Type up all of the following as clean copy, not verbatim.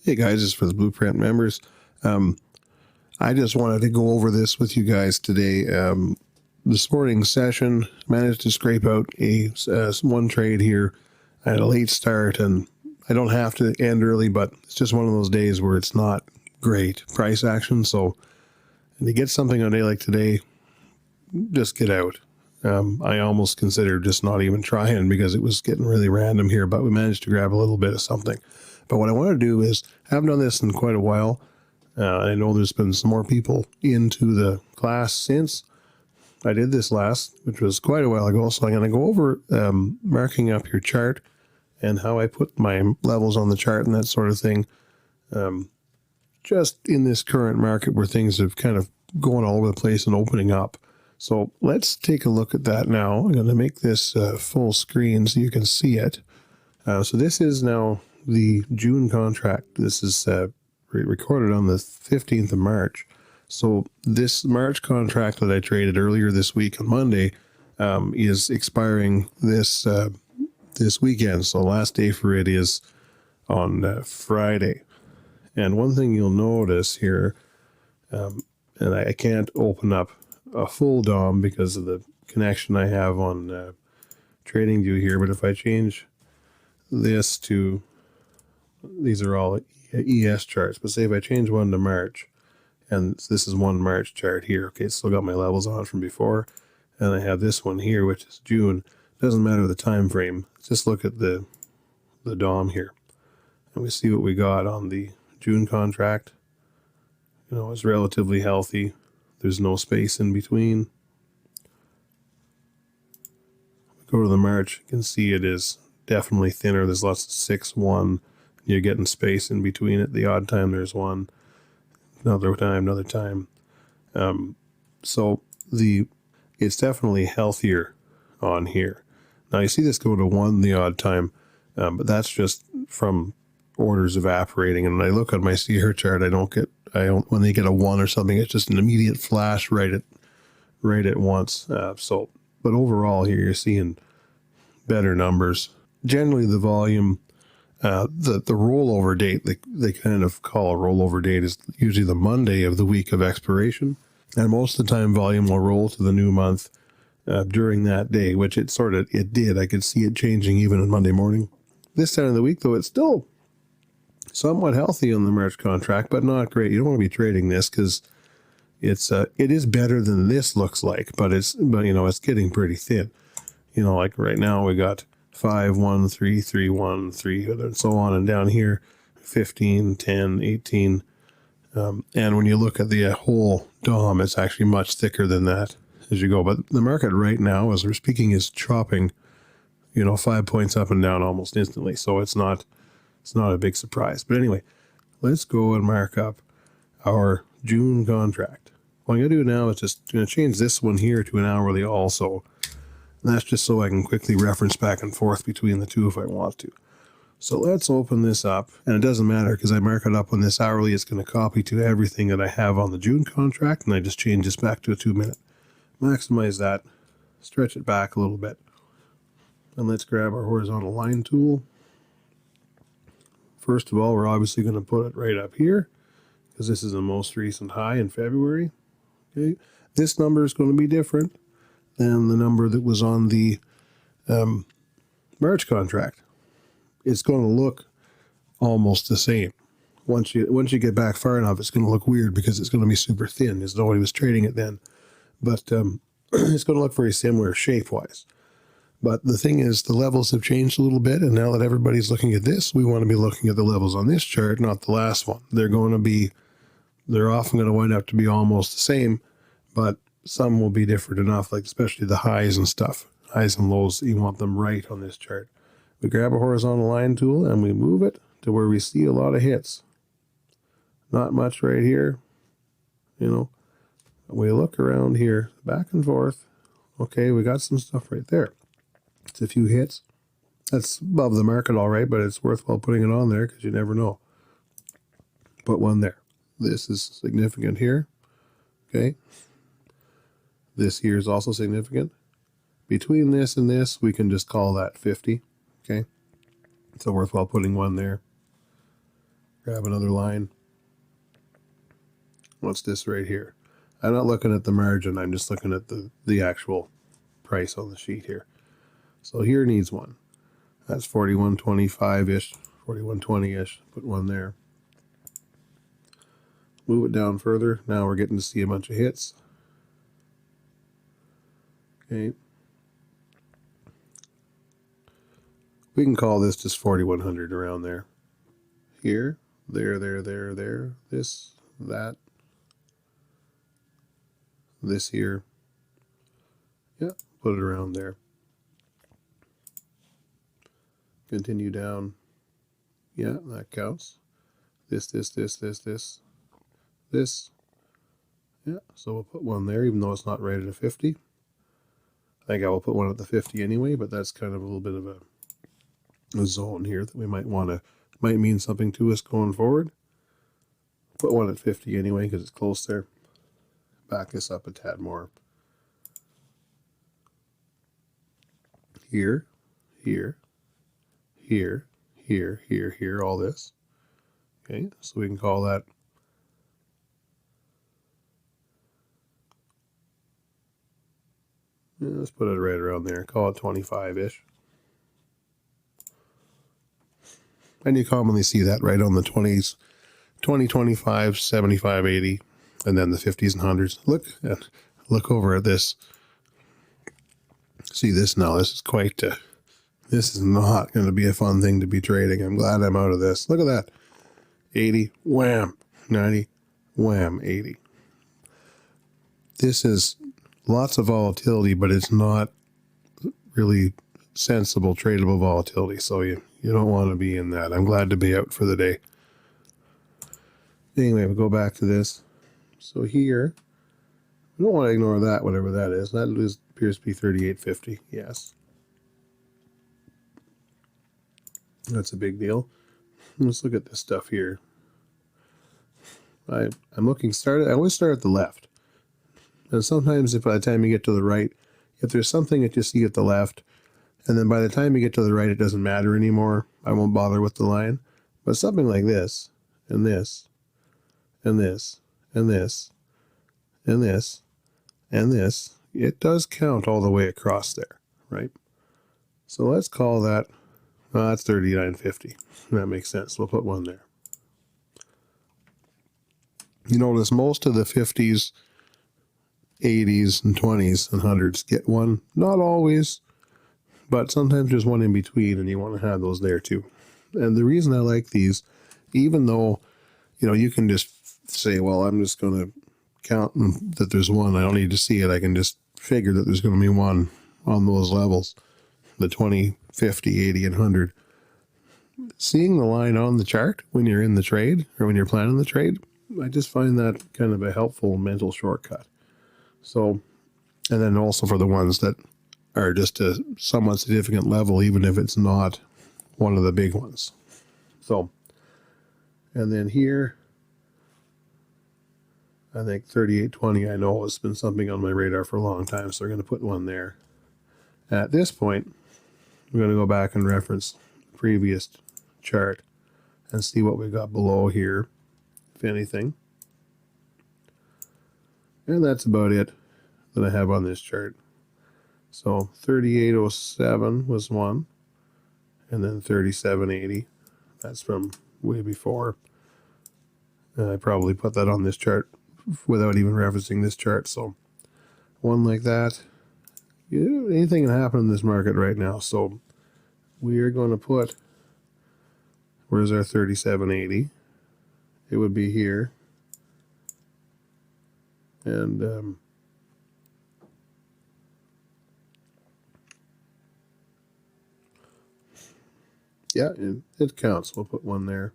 Hey guys, this is for the Blueprint members. I just wanted to go over this with you guys today. This morning's session managed to scrape out one trade here. I had a late start, and I don't have to end early, but it's just one of those days where it's not great price action. So, and to get something on a day like today, just get out. I almost considered just not even trying because it was getting really random here, but we managed to grab a little bit of something. But what I want to do is, I haven't done this in quite a while. I know there's been some more people into the class since I did this last, which was quite a while ago. So I'm going to go over marking up your chart and how I put my levels on the chart and that sort of thing. Just in this current market where things have kind of gone all over the place and opening up. So let's take a look at that now. I'm going to make this full screen so you can see it. So this is now the June contract. This is recorded on the 15th of March. So this March contract that I traded earlier this week on Monday is expiring this weekend. So last day for it is on Friday. And one thing you'll notice here, and I can't open up a full DOM because of the connection I have on TradingView here, but if I change this to, these are all ES charts, but say if I change one to March, and this is one March chart here, okay, still got my levels on from before, and I have this one here, which is June. Doesn't matter the time frame, just look at the DOM here, and we see what we got on the June contract. You know, it's relatively healthy. There's no space in between. Go to the March, you can see it is definitely thinner. There's lots of 6, 1. You're getting space in between it. The odd time there's one. Another time. So it's definitely healthier on here. Now you see this go to 1 the odd time, but that's just from orders evaporating. And when I look at my CR chart, when they get a 1 or something, it's just an immediate flash right at once. But overall here you're seeing better numbers. Generally the volume, the rollover date, they kind of call a rollover date, is usually the Monday of the week of expiration. And most of the time volume will roll to the new month during that day, which it did. I could see it changing even on Monday morning. This time of the week, though, it's still somewhat healthy on the March contract, but not great. You don't want to be trading this because it is better than this looks like, but it's getting pretty thin. You know, like right now we got 5, 1, 3, 3, 1, 3, and so on, and down here 15, 10, 18. And when you look at the whole DOM, it's actually much thicker than that as you go. But the market right now, as we're speaking, is chopping, 5 points up and down almost instantly. So it's not a big surprise. But anyway, let's go and mark up our June contract. What I'm going to do now is just going to change this one here to an hourly also. And that's just so I can quickly reference back and forth between the two if I want to. So let's open this up. And it doesn't matter because I mark it up on this hourly. It's going to copy to everything that I have on the June contract. And I just change this back to a 2-minute. Maximize that. Stretch it back a little bit. And let's grab our horizontal line tool. First of all, we're obviously going to put it right up here because this is the most recent high in February. Okay, this number is going to be different than the number that was on the March contract. It's going to look almost the same. Once you get back far enough, it's going to look weird because it's going to be super thin, as nobody was trading it then. But it's going to look very similar shape-wise. But the thing is, the levels have changed a little bit, and now that everybody's looking at this, we want to be looking at the levels on this chart, not the last one. They're often going to wind up to be almost the same, but some will be different enough, like especially the highs and stuff. Highs and lows, you want them right on this chart. We grab a horizontal line tool, and we move it to where we see a lot of hits. Not much right here, We look around here, back and forth. Okay, we got some stuff right there. It's a few hits. That's above the market, all right, but it's worthwhile putting it on there because you never know. Put one there. This is significant here. Okay. This here is also significant. Between this and this, we can just call that 50. Okay. So worthwhile putting one there. Grab another line. What's this right here? I'm not looking at the margin, I'm just looking at the actual price on the sheet here. So here needs one. That's 41.25-ish, 41.20-ish. Put one there. Move it down further. Now we're getting to see a bunch of hits. Okay. We can call this just 4100 around there. Here, there, this, that, this here. Yeah, put it around there. Continue down. Yeah, that counts. This. Yeah, so we'll put one there, even though it's not rated at 50. I think I will put one at the 50 anyway, but that's kind of a little bit of a zone here that we might mean something to us going forward. Put one at 50 anyway because it's close there. Back this up a tad more. Here, all this. Okay, so we can call that let's put it right around there. Call it 25-ish. And you commonly see that right on the 20s, 20, 25, 75, 80, and then the 50s and 100s. Look over at this. See this now. This is quite, this is not going to be a fun thing to be trading. I'm glad I'm out of this. Look at that. 80, wham, 90, wham, 80. This is lots of volatility, but it's not really sensible tradable volatility. So you don't want to be in that. I'm glad to be out for the day. Anyway, we'll go back to this. So here, we don't want to ignore that, whatever that is. That appears to be 38.50. Yes. That's a big deal. Let's look at this stuff here. I'm looking, I always start at the left. And sometimes if by the time you get to the right, if there's something that you see at the left, and then by the time you get to the right, it doesn't matter anymore, I won't bother with the line. But something like this, and this, and this, and this, and this, and this, it does count all the way across there, right? So let's call that, well, that's 39.50. That makes sense. We'll put one there. You notice most of the 50s, 80s, and 20s, and 100s get one. Not always, but sometimes there's one in between, and you want to have those there too. And the reason I like these, even though, you can just say, well, I'm just going to count that there's one. I don't need to see it. I can just figure that there's going to be one on those levels, the 20, 50, 80, and 100. Seeing the line on the chart when you're in the trade or when you're planning the trade, I just find that kind of a helpful mental shortcut. So, and then also for the ones that are just a somewhat significant level, even if it's not one of the big ones. So, and then here, I think 38.20, I know has been something on my radar for a long time, so we're going to put one there. At this point, we're going to go back and reference the previous chart and see what we've got below here, if anything. And that's about it that I have on this chart. So 38.07 was one, and then 37.80. That's from way before. I probably put that on this chart without even referencing this chart. So one like that. Anything can happen in this market right now. So we are going to put, where's our 37.80? It would be here. And yeah, it counts. We'll put one there.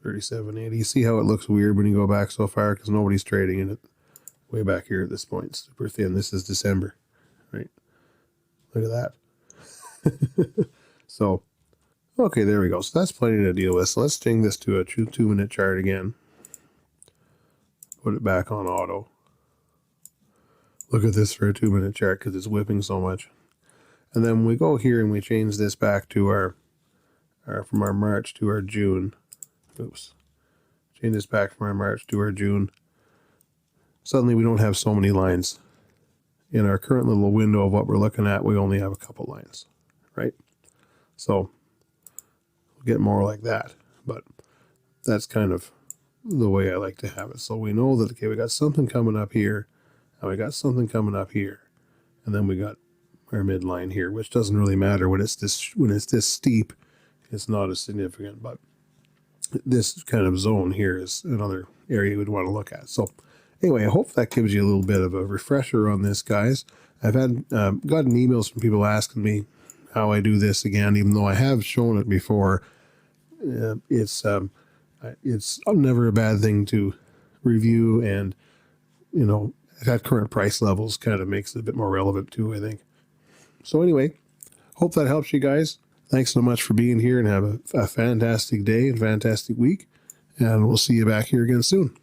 37.80. You see how it looks weird when you go back so far because nobody's trading in it. Way back here at this point, super thin. This is December, right? Look at that. So, okay, there we go. So that's plenty to deal with. So let's change this to a 2-minute chart again. Put it back on auto. Look at this for a 2-minute chart because it's whipping so much. And then we go here and we change this back to our from our March to our June. Oops. Change this back from our March to our June. Suddenly we don't have so many lines. In our current little window of what we're looking at, we only have a couple lines, right? So we'll get more like that, but that's kind of the way I like to have it. So we know that, okay, we got something coming up here, and we got something coming up here, and then we got our midline here, which doesn't really matter when it's this steep. It's not as significant, but this kind of zone here is another area we'd want to look at. So anyway, I hope that gives you a little bit of a refresher on this, guys. I've had gotten emails from people asking me how I do this again, even though I have shown it before. It's never a bad thing to review, and at current price levels kind of makes it a bit more relevant too, I think. So anyway, hope that helps you guys. Thanks so much for being here, and have a fantastic day and fantastic week. And we'll see you back here again soon.